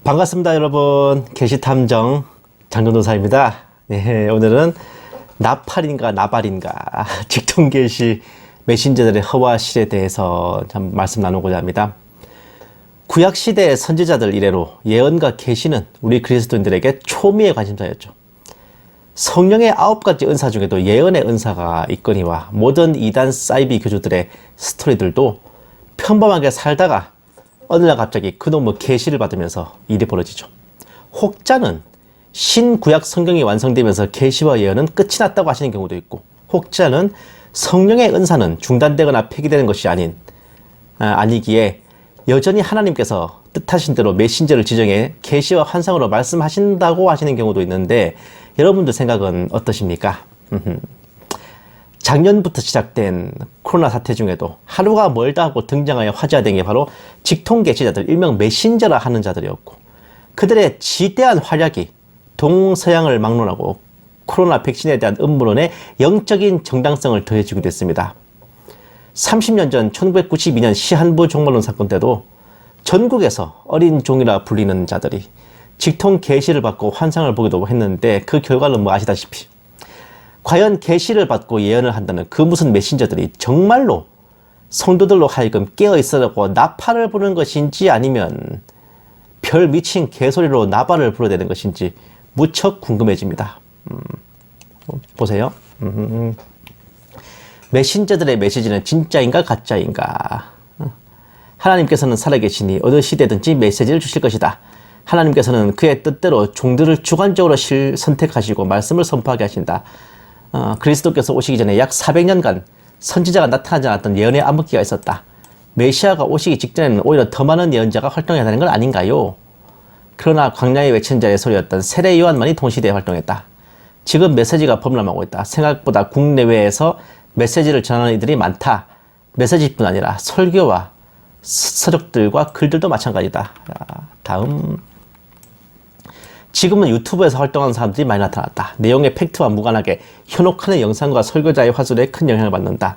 반갑습니다, 여러분. 계시탐정 장전도사입니다. 네, 오늘은 나팔인가 나발인가 직통계시 메신저들의 허와실에 대해서 참 말씀 나누고자 합니다. 구약시대의 선지자들 이래로 예언과 계시는 우리 그리스도인들에게 초미의 관심사였죠. 성령의 9가지 은사 중에도 예언의 은사가 있거니와 모든 이단 사이비 교주들의 스토리들도 평범하게 살다가 어느 날 갑자기 그놈의 계시를 받으면서 일이 벌어지죠. 혹자는 신구약 성경이 완성되면서 계시와 예언은 끝이 났다고 하시는 경우도 있고, 혹자는 성령의 은사는 중단되거나 폐기되는 것이 아니기에 여전히 하나님께서 뜻하신 대로 메신저를 지정해 계시와 환상으로 말씀하신다고 하시는 경우도 있는데, 여러분들 생각은 어떠십니까? 작년부터 시작된 코로나 사태 중에도 하루가 멀다 하고 등장하여 화제화된 게 바로 직통계시자들, 일명 메신저라 하는 자들이었고, 그들의 지대한 활약이 동서양을 막론하고 코로나 백신에 대한 음모론의 영적인 정당성을 더해주기도 했습니다. 30년 전 1992년 시한부 종말론 사건 때도 전국에서 어린 종이라 불리는 자들이 직통계시를 받고 환상을 보기도 했는데, 그 결과는 뭐 아시다시피 과연 계시를 받고 예언을 한다는 그 무슨 메신저들이 정말로 성도들로 하여금 깨어있으라고 나팔을 부는 것인지, 아니면 별 미친 개소리로 나발을 불어대는 것인지 무척 궁금해집니다. 보세요. 메신저들의 메시지는 진짜인가 가짜인가? 하나님께서는 살아계시니 어느 시대든지 메시지를 주실 것이다. 하나님께서는 그의 뜻대로 종들을 주관적으로 선택하시고 말씀을 선포하게 하신다. 그리스도께서 오시기 전에 약 400년간 선지자가 나타나지 않았던 예언의 암흑기가 있었다. 메시아가 오시기 직전에는 오히려 더 많은 예언자가 활동해야 하는 건 아닌가요? 그러나 광야의 외친 자의 소리였던 세례 요한만이 동시대에 활동했다. 지금 메시지가 범람하고 있다. 생각보다 국내외에서 메시지를 전하는 이들이 많다. 메시지뿐 아니라 설교와 서적들과 글들도 마찬가지다. 다음. 지금은 유튜브에서 활동하는 사람들이 많이 나타났다. 내용의 팩트와 무관하게 현혹하는 영상과 설교자의 화술에 큰 영향을 받는다.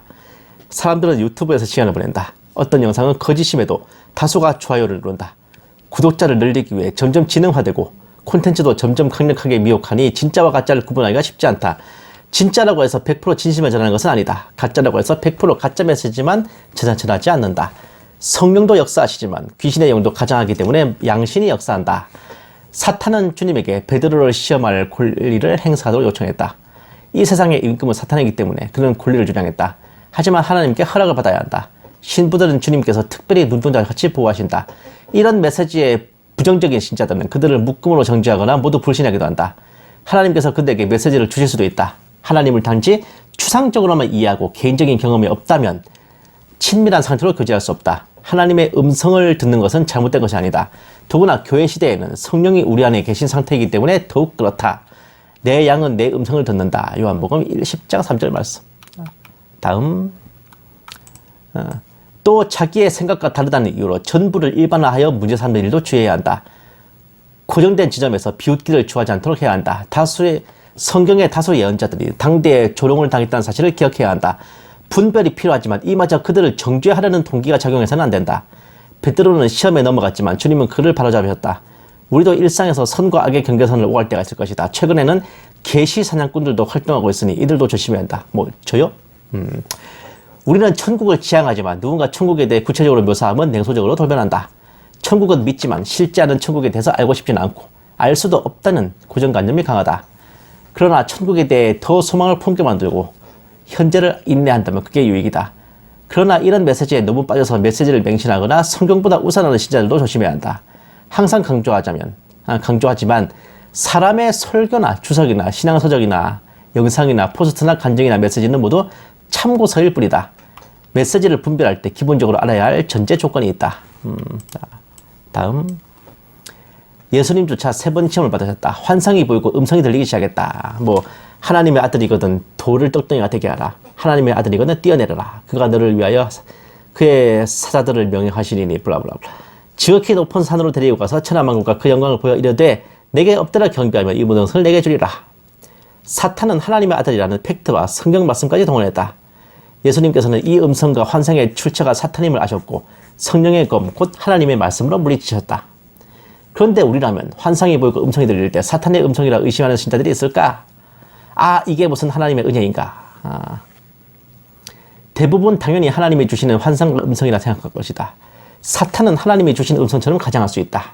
사람들은 유튜브에서 시간을 보낸다. 어떤 영상은 거짓임에도 다수가 좋아요를 누른다. 구독자를 늘리기 위해 점점 지능화되고 콘텐츠도 점점 강력하게 미혹하니 진짜와 가짜를 구분하기가 쉽지 않다. 진짜라고 해서 100% 진심을 전하는 것은 아니다. 가짜라고 해서 100% 가짜 메시지만 전하지 않는다. 성령도 역사하시지만 귀신의 영도 가장하기 때문에 양신이 역사한다. 사탄은 주님에게 베드로를 시험할 권리를 행사하도록 요청했다. 이 세상의 임금은 사탄이기 때문에 그는 권리를 주장했다. 하지만 하나님께 허락을 받아야 한다. 신부들은 주님께서 특별히 눈동자와 같이 보호하신다. 이런 메시지에 부정적인 신자들은 그들을 묶음으로 정죄하거나 모두 불신하기도 한다. 하나님께서 그들에게 메시지를 주실 수도 있다. 하나님을 단지 추상적으로만 이해하고 개인적인 경험이 없다면 친밀한 상태로 교제할 수 없다. 하나님의 음성을 듣는 것은 잘못된 것이 아니다. 더구나 교회 시대에는 성령이 우리 안에 계신 상태이기 때문에 더욱 그렇다. 내 양은 내 음성을 듣는다. 요한복음 10장 3절 말씀. 다음. 또 자기의 생각과 다르다는 이유로 전부를 일반화하여 문제 삼는 일도 주의해야 한다. 고정된 지점에서 비웃기를 좋아하지 않도록 해야 한다. 성경의 다수 예언자들이 당대에 조롱을 당했다는 사실을 기억해야 한다. 분별이 필요하지만 이마저 그들을 정죄하려는 동기가 작용해서는 안 된다. 베드로는 시험에 넘어갔지만 주님은 그를 바로잡으셨다. 우리도 일상에서 선과 악의 경계선을 오갈 때가 있을 것이다. 최근에는 계시 사냥꾼들도 활동하고 있으니 이들도 조심해야 한다. 저요? 우리는 천국을 지향하지만 누군가 천국에 대해 구체적으로 묘사하면 냉소적으로 돌변한다. 천국은 믿지만 실제 하는 천국에 대해서 알고 싶지는 않고 알 수도 없다는 고정관념이 강하다. 그러나 천국에 대해 더 소망을 품게 만들고 현재를 인내한다면 그게 유익이다. 그러나 이런 메시지에 너무 빠져서 메시지를 맹신하거나 성경보다 우선하는 신자들도 조심해야 한다. 항상 강조하지만 사람의 설교나 주석이나 신앙서적이나 영상이나 포스트나 간증이나 메시지는 모두 참고서일 뿐이다. 메시지를 분별할 때 기본적으로 알아야 할 전제 조건이 있다. 다음. 예수님조차 3번 시험을 받으셨다. 환상이 보이고 음성이 들리기 시작했다. 하나님의 아들이거든 돌을 떡덩이가 되게 하라. 하나님의 아들이거든 뛰어내려라. 그가 너를 위하여 그의 사자들을 명령하시리니 블라블라블라. 지극히 높은 산으로 데리고 가서 천하만국과 그 영광을 보여 이르되 내게 엎드려 경배하며 이 모든 것을 내게 주리라. 사탄은 하나님의 아들이라는 팩트와 성경 말씀까지 동원했다. 예수님께서는 이 음성과 환상의 출처가 사탄임을 아셨고 성령의 검 곧 하나님의 말씀으로 물리치셨다. 그런데 우리라면 환상이 보이고 음성이 들릴 때 사탄의 음성이라 의심하는 신자들이 있을까? 아, 이게 무슨 하나님의 은혜인가? 대부분 당연히 하나님이 주시는 환상과 음성이라 생각할 것이다. 사탄은 하나님이 주신 음성처럼 가장할 수 있다.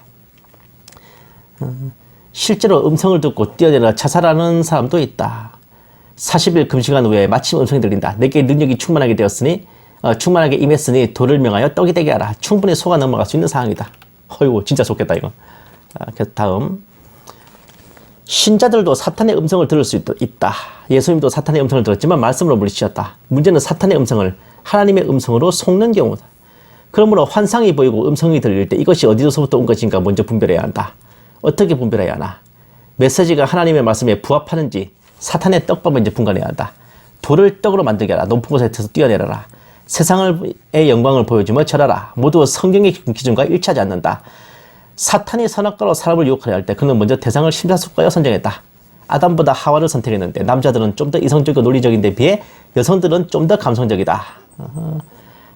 실제로 음성을 듣고 뛰어내려 자살하는 사람도 있다. 40일 금식한 후에 마침 음성이 들린다. 내게 능력이 충만하게 되었으니 충만하게 임했으니 돌을 명하여 떡이 되게 하라. 충분히 속아 넘어갈 수 있는 상황이다. 어이구 진짜 좋겠다 이거. 다음 신자들도 사탄의 음성을 들을 수 있다. 예수님도 사탄의 음성을 들었지만 말씀으로 물리치셨다. 문제는 사탄의 음성을 하나님의 음성으로 속는 경우다. 그러므로 환상이 보이고 음성이 들릴 때 이것이 어디서부터 온 것인가 먼저 분별해야 한다. 어떻게 분별해야 하나? 메시지가 하나님의 말씀에 부합하는지 사탄의 떡밥인지 분간해야 한다. 돌을 떡으로 만들게 하라. 높은 곳에서 뛰어내려라. 세상의 영광을 보여주며 절하라. 모두 성경의 기준과 일치하지 않는다. 사탄이 선악과로 사람을 유혹하려 할 때 그는 먼저 대상을 심사숙고하여 선정했다. 아담보다 하와를 선택했는데 남자들은 좀 더 이성적이고 논리적인 데 비해 여성들은 좀 더 감성적이다.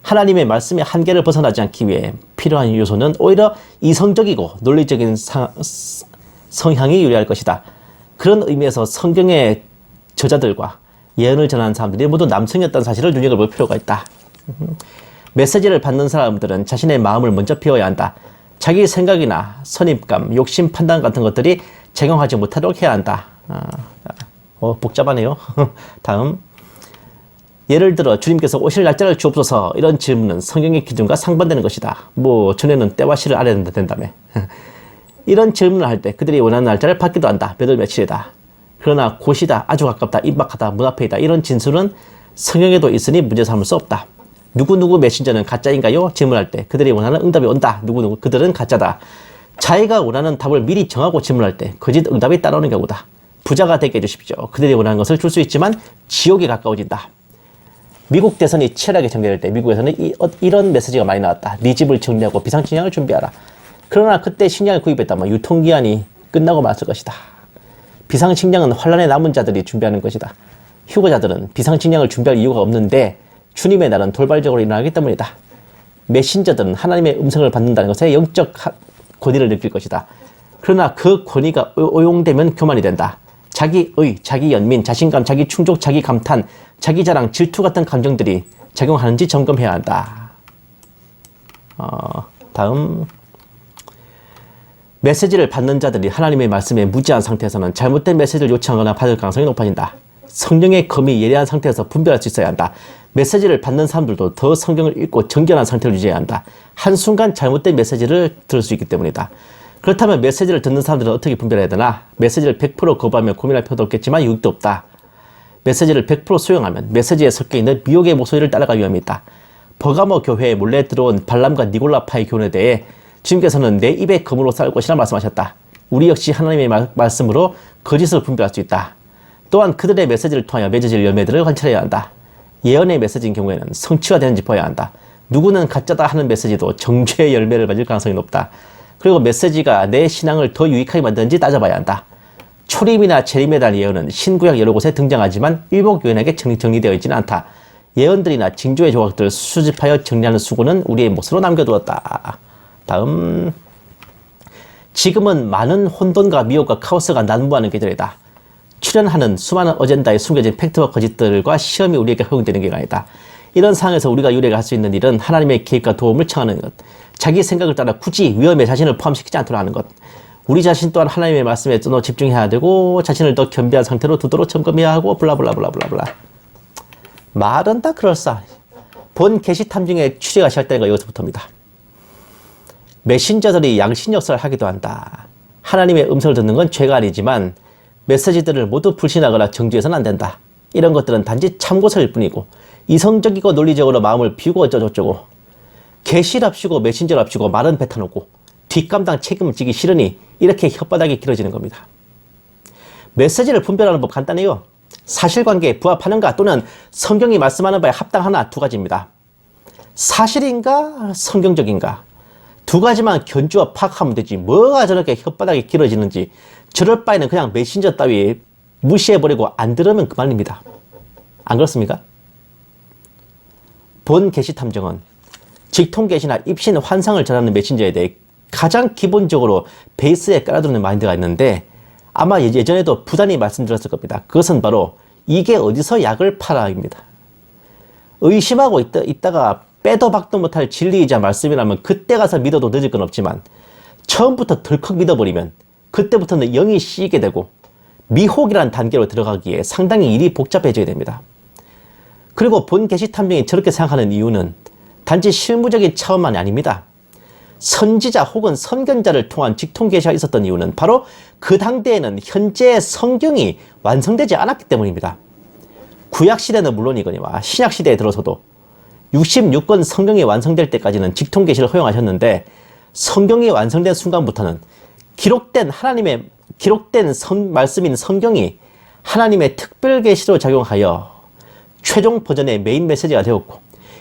하나님의 말씀의 한계를 벗어나지 않기 위해 필요한 요소는 오히려 이성적이고 논리적인 성향이 유리할 것이다. 그런 의미에서 성경의 저자들과 예언을 전하는 사람들이 모두 남성이었다는 사실을 눈여겨볼 필요가 있다. 메시지를 받는 사람들은 자신의 마음을 먼저 비워야 한다. 자기 생각이나 선입감, 욕심, 판단 같은 것들이 작용하지 못하도록 해야 한다. 복잡하네요. 다음 예를 들어 주님께서 오실 날짜를 주옵소서 이런 질문은 성경의 기준과 상반되는 것이다. 전에는 때와 시를 알아야 된다며. 이런 질문을 할 때 그들이 원하는 날짜를 받기도 한다. 몇 월 며칠이다. 그러나 곧이다, 아주 가깝다, 임박하다, 문 앞에 있다 이런 진술은 성경에도 있으니 문제 삼을 수 없다. 누구누구 메신저는 가짜인가요? 질문할 때 그들이 원하는 응답이 온다. 누구누구 그들은 가짜다. 자기가 원하는 답을 미리 정하고 질문할 때 거짓 응답이 따라오는 경우다. 부자가 되게 해주십시오. 그들이 원하는 것을 줄 수 있지만 지옥에 가까워진다. 미국 대선이 치열하게 전개될 때 미국에서는 이런 메시지가 많이 나왔다. 네 집을 정리하고 비상식량을 준비하라. 그러나 그때 식량을 구입했다면 유통기한이 끝나고 말았을 것이다. 비상식량은 환란에 남은 자들이 준비하는 것이다. 휴거자들은 비상식량을 준비할 이유가 없는데 주님의 날은 돌발적으로 일어나기 때문이다. 메신저들은 하나님의 음성을 받는다는 것에 영적 권위를 느낄 것이다. 그러나 그 권위가 오용되면 교만이 된다. 자기의, 자기 연민, 자신감, 자기 충족, 자기 감탄, 자기 자랑, 질투 같은 감정들이 작용하는지 점검해야 한다. 다음 메시지를 받는 자들이 하나님의 말씀에 무지한 상태에서는 잘못된 메시지를 요청하거나 받을 가능성이 높아진다. 성령의 검이 예리한 상태에서 분별할 수 있어야 한다. 메시지를 받는 사람들도 더 성경을 읽고 정결한 상태를 유지해야 한다. 한순간 잘못된 메시지를 들을 수 있기 때문이다. 그렇다면 메시지를 듣는 사람들은 어떻게 분별해야 되나? 메시지를 100% 거부하며 고민할 필요도 없겠지만 유익도 없다. 메시지를 100% 수용하면 메시지에 섞여 있는 미혹의 목소리를 따라갈 위험이 있다. 버가모 교회에 몰래 들어온 발람과 니골라파의 교훈에 대해 주님께서는 내 입에 검으로 쌀 것이라 말씀하셨다. 우리 역시 하나님의 말씀으로 거짓을 분별할 수 있다. 또한 그들의 메시지를 통하여 맺어질 열매들을 관찰해야 한다. 예언의 메시지인 경우에는 성취화되는지 봐야 한다. 누구는 가짜다 하는 메시지도 정죄의 열매를 맺을 가능성이 높다. 그리고 메시지가 내 신앙을 더 유익하게 만드는지 따져봐야 한다. 초림이나 재림에 대한 예언은 신구약 여러 곳에 등장하지만 일복 요한에게 정리되어 있지는 않다. 예언들이나 징조의 조각들을 수집하여 정리하는 수고는 우리의 몫으로 남겨두었다. 다음 지금은 많은 혼돈과 미혹과 카오스가 난무하는 계절이다. 출현하는 수많은 어젠다에 숨겨진 팩트와 거짓들과 시험이 우리에게 허용되는 기간이다. 이런 상황에서 우리가 유리하게 할 수 있는 일은 하나님의 계획과 도움을 청하는 것, 자기 생각을 따라 굳이 위험에 자신을 포함시키지 않도록 하는 것, 우리 자신 또한 하나님의 말씀에 더 집중해야 되고 자신을 더 겸비한 상태로 두도록 점검해야 하고 블라블라블라블라블라. 말은 다 그럴싸. 본 게시 탐중에 취재가 시작되는 거 여기서부터입니다. 메신저들이 양심 역사를 하기도 한다. 하나님의 음성을 듣는 건 죄가 아니지만 메시지들을 모두 불신하거나 정죄해서는 안 된다. 이런 것들은 단지 참고서일 뿐이고 이성적이고 논리적으로 마음을 비우고 어쩌고저쩌고 게시랍시고 메신저랍시고 말은 뱉어놓고 뒷감당 책임을 지기 싫으니 이렇게 혓바닥이 길어지는 겁니다. 메시지를 분별하는 법 간단해요. 사실관계에 부합하는가 또는 성경이 말씀하는 바에 합당하나 두 가지입니다. 사실인가 성경적인가 두 가지만 견주어 파악하면 되지 뭐가 저렇게 혓바닥이 길어지는지 저럴 바에는 그냥 메신저 따위 무시해버리고 안 들으면 그만입니다. 안 그렇습니까? 본 게시 탐정은 직통 게시나 입신 환상을 전하는 메신저에 대해 가장 기본적으로 베이스에 깔아두는 마인드가 있는데 아마 예전에도 부단히 말씀드렸을 겁니다. 그것은 바로 이게 어디서 약을 팔아입니다. 의심하고 있다가 빼도 박도 못할 진리이자 말씀이라면 그때 가서 믿어도 늦을 건 없지만 처음부터 덜컥 믿어버리면 그때부터는 영이 씌게 되고 미혹이라는 단계로 들어가기에 상당히 일이 복잡해져야 됩니다. 그리고 본 계시 탐정이 저렇게 생각하는 이유는 단지 실무적인 차원만이 아닙니다. 선지자 혹은 선견자를 통한 직통 계시가 있었던 이유는 바로 그 당대에는 현재 성경이 완성되지 않았기 때문입니다. 구약시대는 물론이거니와 신약시대에 들어서도 66권 성경이 완성될 때까지는 직통 계시를 허용하셨는데 성경이 완성된 순간부터는 기록된 말씀인 성경이 하나님의 특별 계시로 작용하여 최종 버전의 메인 메시지가 되었고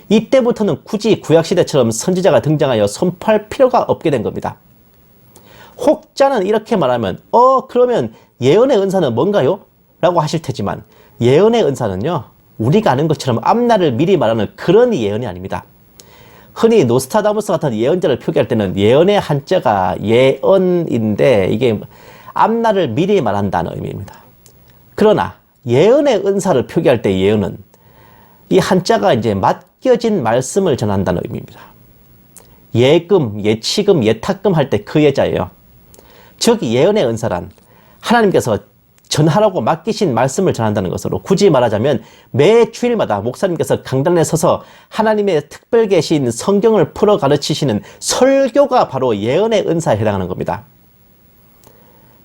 이때부터는 굳이 구약시대처럼 선지자가 등장하여 선포할 필요가 없게 된 겁니다. 혹자는 이렇게 말하면 그러면 예언의 은사는 뭔가요? 라고 하실 테지만 예언의 은사는요 우리가 아는 것처럼 앞날을 미리 말하는 그런 예언이 아닙니다. 흔히 노스트라다무스 같은 예언자를 표기할 때는 예언의 한자가 예언인데 이게 앞날을 미리 말한다는 의미입니다. 그러나 예언의 은사를 표기할 때 예언은 이 한자가 이제 맡겨진 말씀을 전한다는 의미입니다. 예금, 예치금, 예탁금 할 때 그 예자예요. 즉 예언의 은사란 하나님께서 전하라고 맡기신 말씀을 전한다는 것으로 굳이 말하자면 매 주일마다 목사님께서 강단에 서서 하나님의 특별 계시인 성경을 풀어 가르치시는 설교가 바로 예언의 은사에 해당하는 겁니다.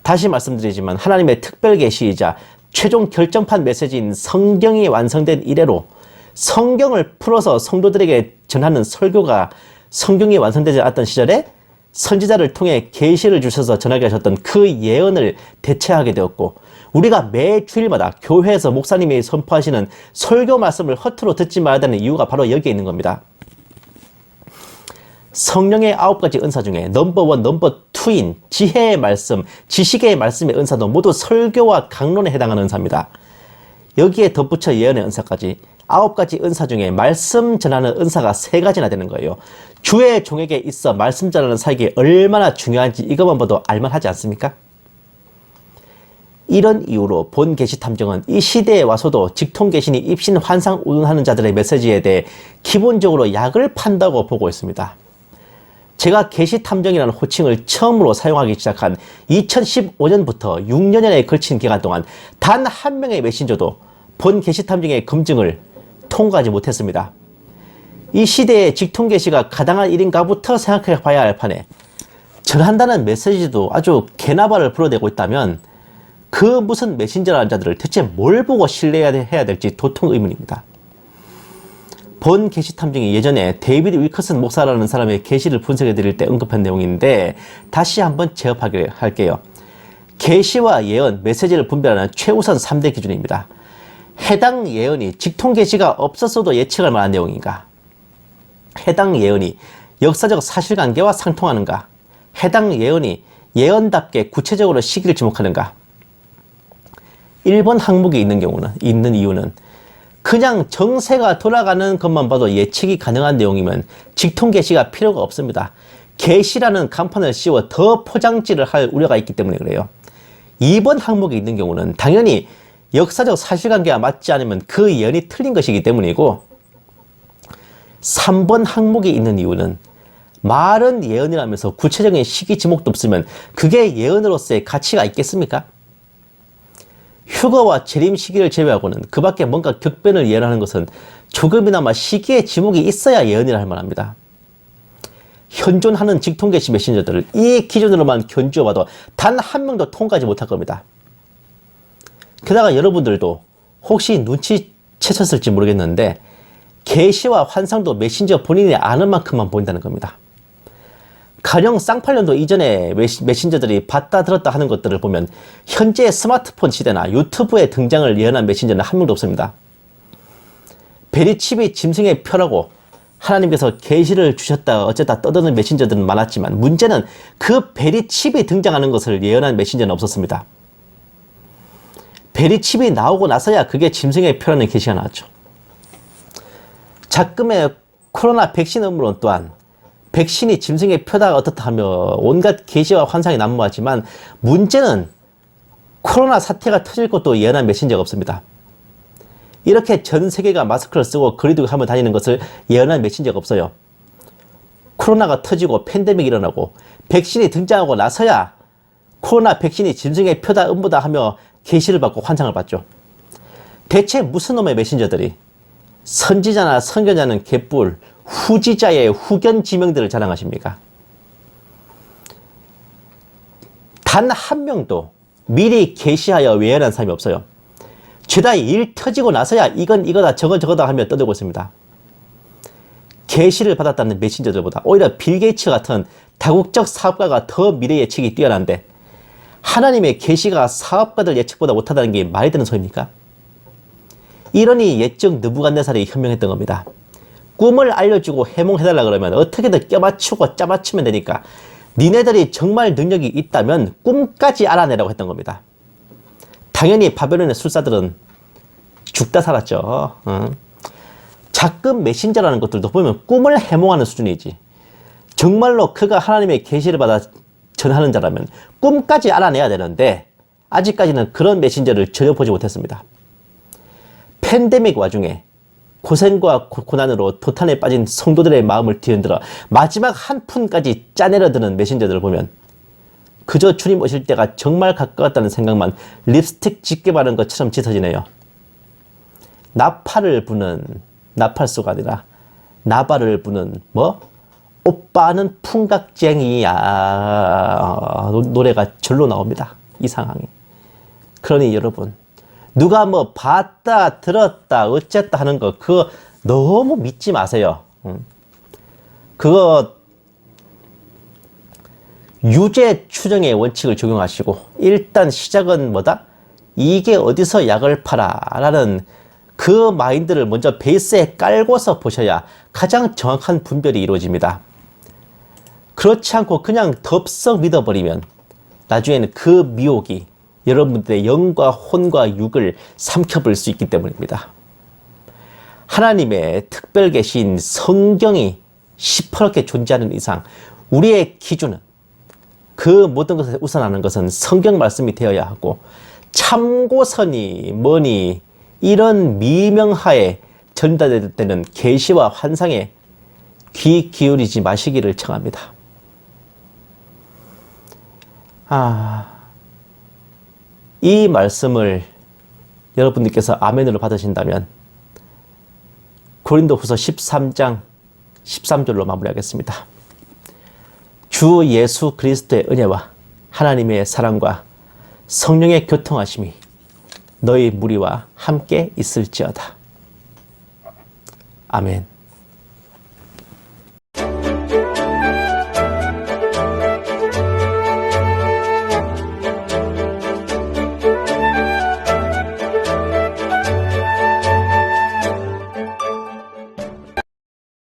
다시 말씀드리지만 하나님의 특별 계시이자 최종 결정판 메시지인 성경이 완성된 이래로 성경을 풀어서 성도들에게 전하는 설교가 성경이 완성되지 않았던 시절에 선지자를 통해 계시를 주셔서 전하게 하셨던 그 예언을 대체하게 되었고 우리가 매 주일마다 교회에서 목사님이 선포하시는 설교 말씀을 허투루 듣지 말아야 되는 이유가 바로 여기에 있는 겁니다. 성령의 9가지 은사 중에 넘버1, 넘버2인 지혜의 말씀, 지식의 말씀의 은사도 모두 설교와 강론에 해당하는 은사입니다. 여기에 덧붙여 예언의 은사까지 9가지 은사 중에 말씀 전하는 은사가 3가지나 되는 거예요. 주의 종에게 있어 말씀 전하는 사역이 얼마나 중요한지 이것만 봐도 알만하지 않습니까? 이런 이유로 본 계시 탐정은 이 시대에 와서도 직통 계신이 입신 환상 운운하는 자들의 메시지에 대해 기본적으로 약을 판다고 보고 있습니다. 제가 계시 탐정이라는 호칭을 처음으로 사용하기 시작한 2015년부터 6년여에 걸친 기간 동안 단 한 명의 메신저도 본 계시 탐정의 검증을 통과하지 못했습니다. 이 시대의 직통 계시가 가당한 일인가부터 생각해 봐야 할 판에 전한다는 메시지도 아주 개나발을 불어대고 있다면 그 무슨 메신저라는 자들을 대체 뭘 보고 신뢰해야 될지 도통 의문입니다. 본 계시 탐정이 예전에 데이비드 윌커슨 목사라는 사람의 계시를 분석해 드릴 때 언급한 내용인데 다시 한번 재업하게 할게요. 계시와 예언, 메시지를 분별하는 최우선 3대 기준입니다. 해당 예언이 직통 계시가 없었어도 예측할 만한 내용인가? 해당 예언이 역사적 사실관계와 상통하는가? 해당 예언이 예언답게 구체적으로 시기를 지목하는가? 1번 항목이 있는 이유는 그냥 정세가 돌아가는 것만 봐도 예측이 가능한 내용이면 직통 계시가 필요가 없습니다. 계시라는 간판을 씌워 더 포장지를 할 우려가 있기 때문에 그래요. 2번 항목이 있는 경우는 당연히 역사적 사실관계와 맞지 않으면 그 예언이 틀린 것이기 때문이고 3번 항목이 있는 이유는 말은 예언이라면서 구체적인 시기 지목도 없으면 그게 예언으로서의 가치가 있겠습니까? 휴거와 재림 시기를 제외하고는 그 밖에 뭔가 격변을 예언하는 것은 조금이나마 시기의 지목이 있어야 예언이라 할 만합니다. 현존하는 직통계시 메신저들을 이 기준으로만 견주어봐도 단 한 명도 통과하지 못할 겁니다. 게다가 여러분들도 혹시 눈치채셨을지 모르겠는데 계시와 환상도 메신저 본인이 아는 만큼만 보인다는 겁니다. 가령 쌍팔년도 이전에 메신저들이 봤다 들었다 하는 것들을 보면 현재 스마트폰 시대나 유튜브에 등장을 예언한 메신저는 한 명도 없습니다. 베리칩이 짐승의 표라고 하나님께서 계시를 주셨다 어쨌다 떠드는 메신저들은 많았지만 문제는 그 베리칩이 등장하는 것을 예언한 메신저는 없었습니다. 베리칩이 나오고 나서야 그게 짐승의 표라는 계시가 나왔죠. 작금의 코로나 백신 음모론 또한 백신이 짐승의 표다가 어떻다 하며 온갖 계시와 환상이 난무하지만 문제는 코로나 사태가 터질 것도 예언한 메신저가 없습니다. 이렇게 전 세계가 마스크를 쓰고 거리두기 하며 다니는 것을 예언한 메신저가 없어요. 코로나가 터지고 팬데믹이 일어나고 백신이 등장하고 나서야 코로나 백신이 짐승의 표다 음보다 하며 계시를 받고 환상을 받죠. 대체 무슨 놈의 메신저들이 선지자나 선견자는 개뿔, 후지자의 후견 지명들을 자랑하십니까? 단 한 명도 미리 계시하여 예언한 사람이 없어요. 죄다 일 터지고 나서야 이건 이거다 저건 저거다 하며 떠들고 있습니다. 계시를 받았다는 메신저들보다 오히려 빌 게이츠 같은 다국적 사업가가 더 미래 예측이 뛰어난데 하나님의 계시가 사업가들 예측보다 못하다는 게 말이 되는 소리입니까? 이러니 옛적 느부갓네살이 현명했던 겁니다. 꿈을 알려주고 해몽해달라 그러면 어떻게든 껴맞추고 짜맞추면 되니까 니네들이 정말 능력이 있다면 꿈까지 알아내라고 했던 겁니다. 당연히 바벨론의 술사들은 죽다 살았죠. 작은 메신저라는 것들도 보면 꿈을 해몽하는 수준이지. 정말로 그가 하나님의 계시를 받아 전하는 자라면 꿈까지 알아내야 되는데 아직까지는 그런 메신저를 전혀 보지 못했습니다. 팬데믹 와중에 고생과 고난으로 도탄에 빠진 성도들의 마음을 뒤흔들어 마지막 한 푼까지 짜내려 드는 메신저들을 보면 그저 주님 오실 때가 정말 가까웠다는 생각만 립스틱 짙게 바른 것처럼 짙어지네요. 나팔을 부는 나팔수가 아니라 나발을 부는 뭐? 오빠는 풍각쟁이야. 노래가 절로 나옵니다. 이 상황이. 그러니 여러분 누가 뭐 봤다 들었다 어쨌다 하는 거 그거 너무 믿지 마세요. 그거 유죄 추정의 원칙을 적용하시고 일단 시작은 뭐다? 이게 어디서 약을 팔아 라는 그 마인드를 먼저 베이스에 깔고서 보셔야 가장 정확한 분별이 이루어집니다. 그렇지 않고 그냥 덥석 믿어버리면 나중에는 그 미혹이 여러분들의 영과 혼과 육을 삼켜버릴 수 있기 때문입니다. 하나님의 특별 계신 성경이 시퍼렇게 존재하는 이상 우리의 기준은 그 모든 것에 우선하는 것은 성경 말씀이 되어야 하고 참고선이 뭐니 이런 미명하에 전달되는 계시와 환상에 귀 기울이지 마시기를 청합니다. 이 말씀을 여러분들께서 아멘으로 받으신다면 고린도후서 13장 13절로 마무리하겠습니다. 주 예수 그리스도의 은혜와 하나님의 사랑과 성령의 교통하심이 너희 무리와 함께 있을지어다. 아멘.